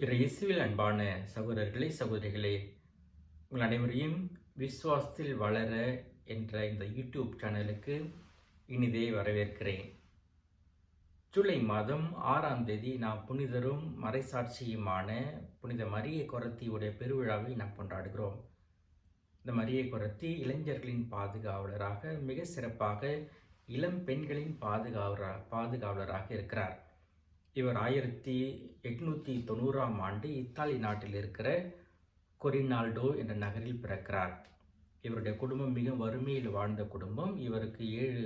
இயேசுவில் அன்பான சகோதரர்களே சகோதரிகளே, உங்கள் அனைவரையும் விசுவாசத்தில் வளர என்ற இந்த யூடியூப் சேனலுக்கு இனிதே வரவேற்கிறேன். ஜூலை மாதம் 6ஆம் தேதி நாம் புனிதரும் மறைசாட்சியுமான புனித மரியை கொரத்தியுடைய பெருவிழாவை நாம் கொண்டாடுகிறோம். இந்த மரியை கொரத்தி இளைஞர்களின் பாதுகாவலராக, மிக சிறப்பாக இளம் பெண்களின் பாதுகாவலராக இருக்கிறார். இவர் 1890ஆம் ஆண்டு இத்தாலி நாட்டில் இருக்கிற கொரினால்டோ என்ற நகரில் பிறக்கிறார். இவருடைய குடும்பம் மிக வறுமையில் வாழ்ந்த குடும்பம். இவருக்கு 7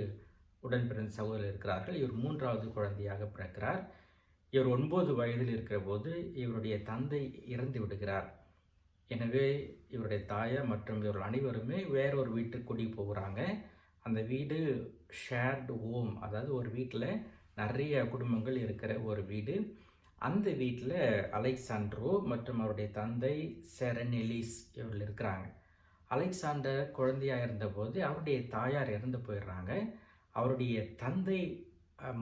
உடன் பிறந்த சகோதரர் இருக்கிறார்கள். இவர் 3வது குழந்தையாக பிறக்கிறார். இவர் 9 வயதில் இருக்கிற போது இவருடைய தந்தை இறந்து விடுகிறார். எனவே இவருடைய தாயார் மற்றும் இவர்கள் அனைவருமே வேறொரு வீட்டுக்கு குடி போகிறாங்க. அந்த வீடு ஷேர்டு ஹோம், அதாவது ஒரு வீட்டில் நிறைய குடும்பங்கள் இருக்கிற ஒரு வீடு. அந்த வீட்டில் அலெக்சாண்ட்ரோ மற்றும் அவருடைய தந்தை செரனெலிஸ் இவர்கள் இருக்கிறாங்க. அலெக்சாண்டர் குழந்தையாக இருந்தபோது அவருடைய தாயார் இறந்து போயிடுறாங்க. அவருடைய தந்தை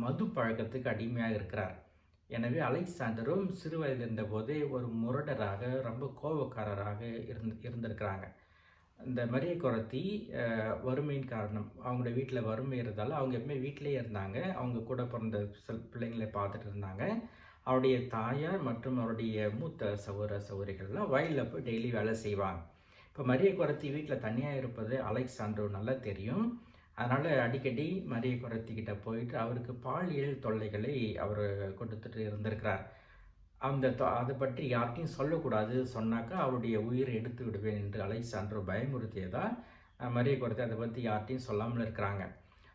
மது பழக்கத்துக்கு அடிமையாக இருக்கிறார். எனவே அலெக்சாண்டரும் சிறு வயதில் இருந்தபோதே ஒரு முரடராக, ரொம்ப கோபக்காரராக இருந்திருக்கிறாங்க. இந்த மரியை கொரத்தி வறுமையின் காரணம், அவங்களுடைய வீட்டில் வறுமை இருந்தாலும் அவங்க எப்பவுமே வீட்டிலே இருந்தாங்க. அவங்க கூட பிறந்த பிள்ளைங்களை பார்த்துட்டு இருந்தாங்க. அவருடைய தாயார் மற்றும் அவருடைய மூத்த சகோதரிகள்லாம் வயலில் போய் டெய்லி வேலை செய்வாங்க. இப்போ மரியை கொரத்தி வீட்டில் தனியாக இருப்பது அலெக்சாண்டர் நல்லா தெரியும். அதனால் அடிக்கடி மரியை கொரத்திக்கிட்ட போயிட்டு அவருக்கு பாலியல் தொல்லைகளை அவர் கொடுத்துட்டு இருந்திருக்கிறார். அதை பற்றி யார்கிட்டையும் சொல்லக்கூடாது, சொன்னாக்கா அவருடைய உயிரை எடுத்து விடுவேன் என்று அலெக்சாண்டர் பயமுறுத்தியதால் மரியை கொரத்தி அதை பற்றி யார்கிட்டையும் சொல்லாமல் இருக்கிறாங்க.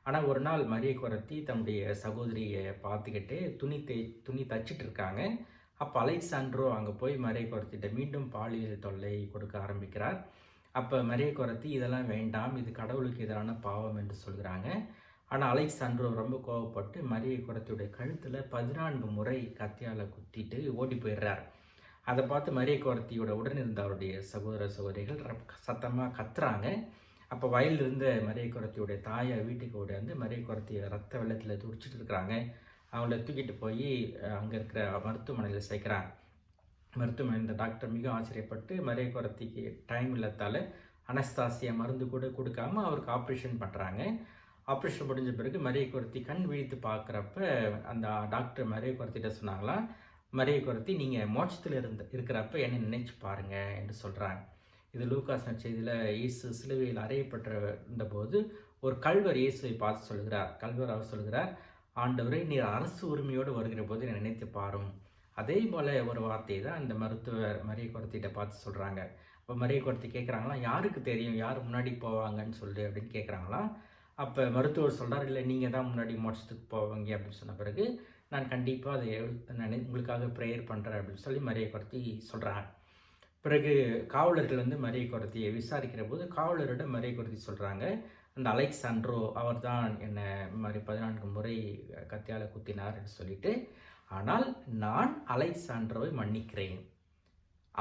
ஆனால் ஒரு நாள் மரியை கொரத்தி தன்னுடைய சகோதரியை பார்த்துக்கிட்டு துணி தச்சிட்டு இருக்காங்க. அப்போ அலெக்சாண்டரோ அங்கே போய் மரியை கொரத்திட்ட மீண்டும் பாலியல் தொல்லை கொடுக்க ஆரம்பிக்கிறார். அப்போ மரியை கொரத்தி இதெல்லாம் வேண்டாம், இது கடவுளுக்கு எதிரான பாவம் என்று சொல்கிறாங்க. ஆனால் அலெக்சாண்டரோ ரொம்ப கோவப்பட்டு மரியை கொரத்தியுடைய கழுத்தில் 14 முறை கத்தியால் குத்திட்டு ஓடி போயிடுறார். அதை பார்த்து மரியை கொரத்தியோட உடன் இருந்த அவருடைய சகோதரிகள் சத்தமாக கத்துறாங்க. அப்போ வயலில் இருந்த மரியை கொரத்தியுடைய தாயை வீட்டுக்கு ஓடியாந்து மரியை கொரத்தியை ரத்த வெள்ளத்தில் துடிச்சிட்டு இருக்கிறாங்க. அவங்கள தூக்கிட்டு போய் அங்கே இருக்கிற மருத்துவமனையில் சேர்க்குறாங்க. மருத்துவமனை இந்த டாக்டர் மிக ஆச்சரியப்பட்டு மரியை கொரத்திக்கு டைம் இல்லாதால் அனஸ்தாசியா மருந்து கூட கொடுக்காம அவருக்கு ஆப்ரேஷன் பண்ணுறாங்க. ஆப்ரேஷன் முடிஞ்ச பிறகு மரியை கொரத்தி கண் விழித்து பார்க்குறப்ப அந்த டாக்டர் மரியை கொரத்திட்ட சொன்னாங்களா, மரியை கொரத்தி நீங்கள் மோட்சத்தில் இருக்கிறப்ப என்னை நினைச்சு பாருங்கள் என்று சொல்கிறாங்க. இது லூக்காஸ் நற்செய்தியில் இயேசு சிலுவையில் அறையப்பட்ட இருந்தபோது ஒரு கள்வர் இயேசுவை பார்த்து சொல்கிறார். கள்வர் அவர் சொல்கிறார், ஆண்டவரை நீர் அரசு உரிமையோடு வருகிற போது என்னை நினைத்து பாரும். அதே போல் ஒரு வார்த்தையை தான் அந்த மருத்துவர் மரியை கொரத்திட்ட பார்த்து சொல்கிறாங்க. அப்போ மரியை கொரத்தி கேட்குறாங்களா, யாருக்கு தெரியும் யார் முன்னாடி போவாங்கன்னு சொல்லி அப்படின்னு கேட்குறாங்களா. அப்போ மருத்துவர் சொல்கிறார், இல்லை நீங்கள் தான் முன்னாடி மோட்சத்துக்கு போவாங்க அப்படின்னு சொன்ன பிறகு நான் கண்டிப்பாக அதை உங்களுக்காக ப்ரேயர் பண்ணுறேன் அப்படின்னு சொல்லி மரியை கொரத்தி சொல்கிறாங்க. பிறகு காவலர்கள் வந்து மரியை கொரத்தியை விசாரிக்கிற போது காவலரிடம் மரியை கொரத்தி சொல்கிறாங்க, அந்த அலெக்சாண்ட்ரோ அவர் தான் என்னை மாதிரி 14 முறை கத்தியால் குத்தினார் என்று சொல்லிட்டு, ஆனால் நான் அலெக்சாண்ட்ரோவை மன்னிக்கிறேன்,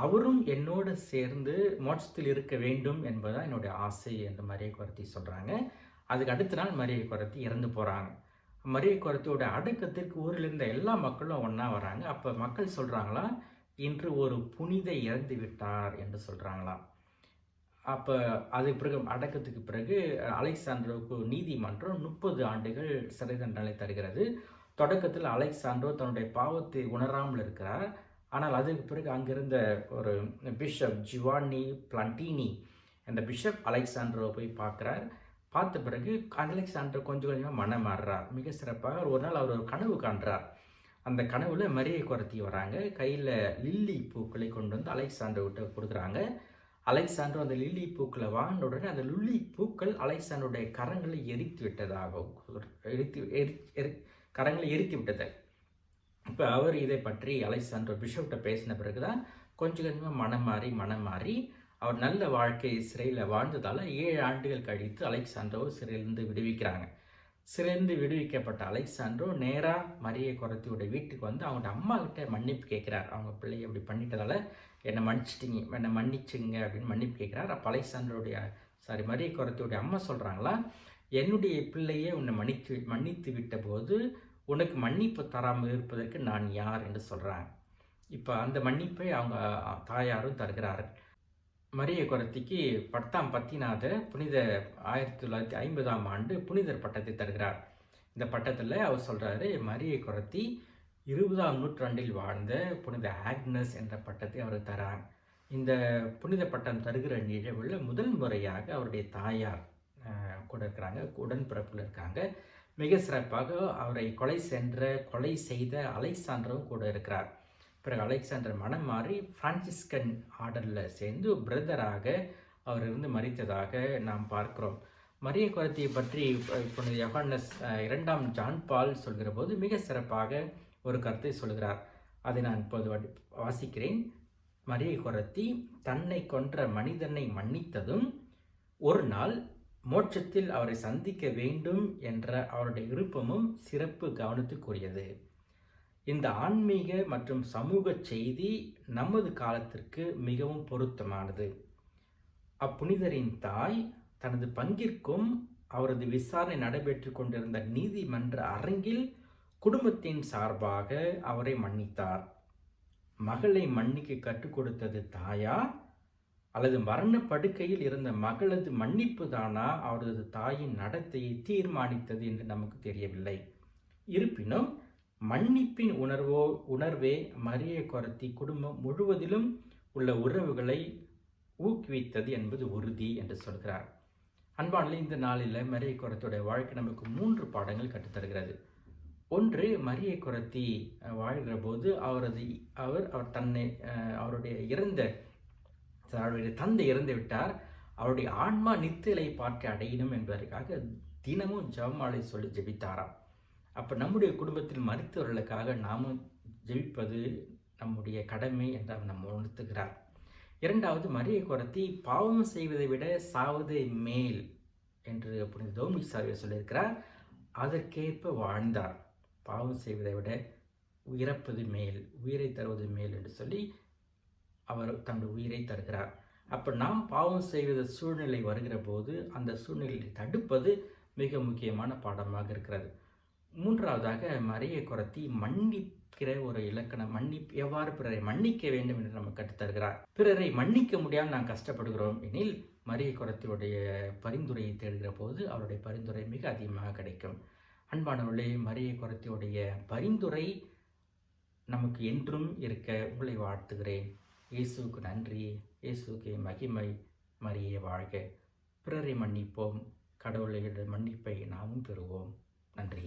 அவரும் என்னோடு சேர்ந்து மோட்சத்தில் இருக்க வேண்டும் என்பதுதான் என்னுடைய ஆசை என்று மரியை கொரத்தி சொல்கிறாங்க. அதுக்கு அடுத்த நாள் மரியை கொரத்தி இறந்து போகிறாங்க. மரியை கொரத்தியோட அடக்கத்திற்கு ஊரில் இருந்த எல்லா மக்களும் ஒன்றா வராங்க. அப்போ மக்கள் சொல்கிறாங்களா, இன்று ஒரு புனித இறந்து விட்டார் என்று சொல்கிறாங்களாம். அப்போ அதுக்கு பிறகு அடக்கத்துக்கு பிறகு அலெக்சாண்டரோவுக்கு நீதிமன்றம் 30 ஆண்டுகள் சிறை தண்டனை தருகிறது. தொடக்கத்தில் அலெக்சாண்டரோ தன்னுடைய பாவத்தை உணராமல் இருக்கிறார். ஆனால் அதுக்கு பிறகு அங்கிருந்த ஒரு பிஷப் ஜிவானி பிளான்டினி என்ற பிஷப் அலெக்சாண்டரோ போய் பார்க்குறார். பார்த்த பிறகு அலெக்சாண்டர் கொஞ்சம் கொஞ்சமாக மனம் மாறுறார். மிக சிறப்பாக ஒரு நாள் அவர் ஒரு கனவு காண்றார். அந்த கனவுல மரியை கொரத்தி வராங்க. கையில் லில்லி பூக்களை கொண்டு வந்து அலெக்சாண்டர் விட்டு கொடுக்குறாங்க. அலெக்சாண்டர் அந்த லில்லி பூக்களை வாங்கின உடனே அந்த லில்லி பூக்கள் அலெக்சாண்டருடைய கரங்களை எரித்து விட்டது. இப்போ அவர் இதை பற்றி அலெக்சாண்டர் பிஷப்கிட்ட பேசின பிறகு தான் கொஞ்சம் கொஞ்சமாக மனம் மாறி அவர் நல்ல வாழ்க்கை சிறையில் வாழ்ந்ததால் 7 ஆண்டுகள் கழித்து அலெக்சாண்டரோ சிறையிலிருந்து விடுவிக்கிறாங்க. சிறையிலிருந்து விடுவிக்கப்பட்ட அலெக்சாண்டரோ நேராக மரியை கொரத்தியோட வீட்டுக்கு வந்து அவங்களோட அம்மா கிட்ட மன்னிப்பு கேட்குறார். அவங்க பிள்ளையை அப்படி பண்ணிட்டதால் என்னை மன்னிச்சுங்க அப்படின்னு மன்னிப்பு கேட்குறார். அப்போ மரியை கொரத்தியோடைய அம்மா சொல்கிறாங்களா, என்னுடைய பிள்ளையே உன்னை மன்னித்து விட்ட போது உனக்கு மன்னிப்பு தராமல் இருப்பதற்கு நான் யார் என்று சொல்கிறாங்க. இப்போ அந்த மன்னிப்பை அவங்க தாயாரும் தருகிறார்கள். மரிய கொரத்திக்கு 10ஆம் பத்திநாத புனித 1950ஆம் ஆண்டு புனிதர் பட்டத்தை தருகிறார். இந்த பட்டத்தில் அவர் சொல்கிறாரு, மரிய கொரத்தி 20ஆம் நூற்றாண்டில் வாழ்ந்த புனித ஆக்னஸ் என்ற பட்டத்தை அவர் தரார். இந்த புனித பட்டம் தருகிற நிகழ்வில் முதல் முறையாக அவருடைய தாயார் கூட இருக்கிறாங்க, உடன்பிறப்பில் இருக்காங்க. மிக சிறப்பாக அவரை கொலை செய்த அலெக்சாண்டரும் கூட இருக்கிறார். பிறகு அலெக்சாண்டர் மனம் மாறி பிரான்சிஸ்கன் ஆர்டரில் சேர்ந்து பிரதராக அவர் இருந்து மரித்ததாக நாம் பார்க்கிறோம். மரிய கொரத்தியை பற்றி புனித யோகானஸ் 2ஆம் ஜான் பால் சொல்கிற போது மிக சிறப்பாக ஒரு கருத்தை சொல்கிறார். அதை நான் இப்போது வாசிக்கிறேன். மரிய கொரத்தி தன்னை கொன்ற மனிதனை மன்னித்ததும் ஒரு நாள் மோட்சத்தில் அவரை சந்திக்க வேண்டும் என்ற அவருடைய விருப்பமும் சிறப்பு கவனித்துக்குரியது. இந்த ஆன்மீக மற்றும் சமூக செய்தி நமது காலத்திற்கு மிகவும் பொருத்தமானது. அப்புனிதரின் தாய் தனது பங்கிற்கும் அவரது விசாரணை நடைபெற்று கொண்டிருந்த நீதிமன்ற அரங்கில் குடும்பத்தின் சார்பாக அவரை மன்னித்தார். மகளை மன்னிக்க கற்றுக் கொடுத்தது தாயா அல்லது மரண படுக்கையில் இருந்த மகளது மன்னிப்பு தானா அவரது தாயின் நடத்தையை தீர்மானித்தது என்று நமக்கு தெரியவில்லை. இருப்பினும் மன்னிப்பின் உணர்வே மரிய கொரத்தி குடும்பம் முழுவதிலும் உள்ள உறவுகளை ஊக்குவித்தது என்பது உறுதி என்று சொல்கிறார். அன்பானே, இந்த நாளில் மரிய கொரத்தியுடைய வாழ்க்கை நமக்கு 3 பாடங்கள் கற்றுத்தருகிறது. ஒன்று, மரிய கொரத்தி வாழ்கிற போது அவர் அவருடைய தந்தை இறந்து விட்டார். அவருடைய ஆன்மா நித்திலை பார்க்க அடையணும் என்பதற்காக தினமும் ஜெபமாலை சொல்லி ஜெபித்தாராம். அப்போ நம்முடைய குடும்பத்தில் மரித்தவர்களுக்காக நாமும் ஜெபிப்பது நம்முடைய கடமை என்று அவர் நம்ம உணர்த்துகிறார். இரண்டாவது, மரிய கொரத்தி பாவம் செய்வதை விட சாவதே மேல் என்று புனித டொமினிக் சாவியர் சொல்லியிருக்கிறார். அதற்கேற்ப வாழ்ந்தார். பாவம் செய்வதை விட இறப்பது மேல், உயிரை தருவது மேல் என்று சொல்லி அவர் தன்னுடைய உயிரை தருகிறார். அப்போ நாம் பாவம் செய்வத சூழ்நிலை வருகிற போது அந்த சூழ்நிலையை தடுப்பது மிக முக்கியமான பாடமாக இருக்கிறது. மூன்றாவதாக, மரிய கொரத்தி மன்னிக்கிற ஒரு இலக்கணம், எவ்வாறு பிறரை மன்னிக்க வேண்டும் என்று நம்ம கற்றுத்தருகிறார். பிறரை மன்னிக்க முடியாமல் நாம் கஷ்டப்படுகிறோம் எனில் மரிய கொரத்தியுடைய பரிந்துரையை தேடுகிற போது அவருடைய பரிந்துரை மிக அதிகமாக கிடைக்கும். அன்பானவர்களே, மரிய கொரத்தியுடைய பரிந்துரை நமக்கு என்றும் இருக்க உங்களை வாழ்த்துகிறேன். இயேசுவுக்கு நன்றி, இயேசுவுக்கு மகிமை. மரியே வாழ்க. பிறரை மன்னிப்போம், கடவுளுடைய மன்னிப்பை நாமும் பெறுவோம். நன்றி.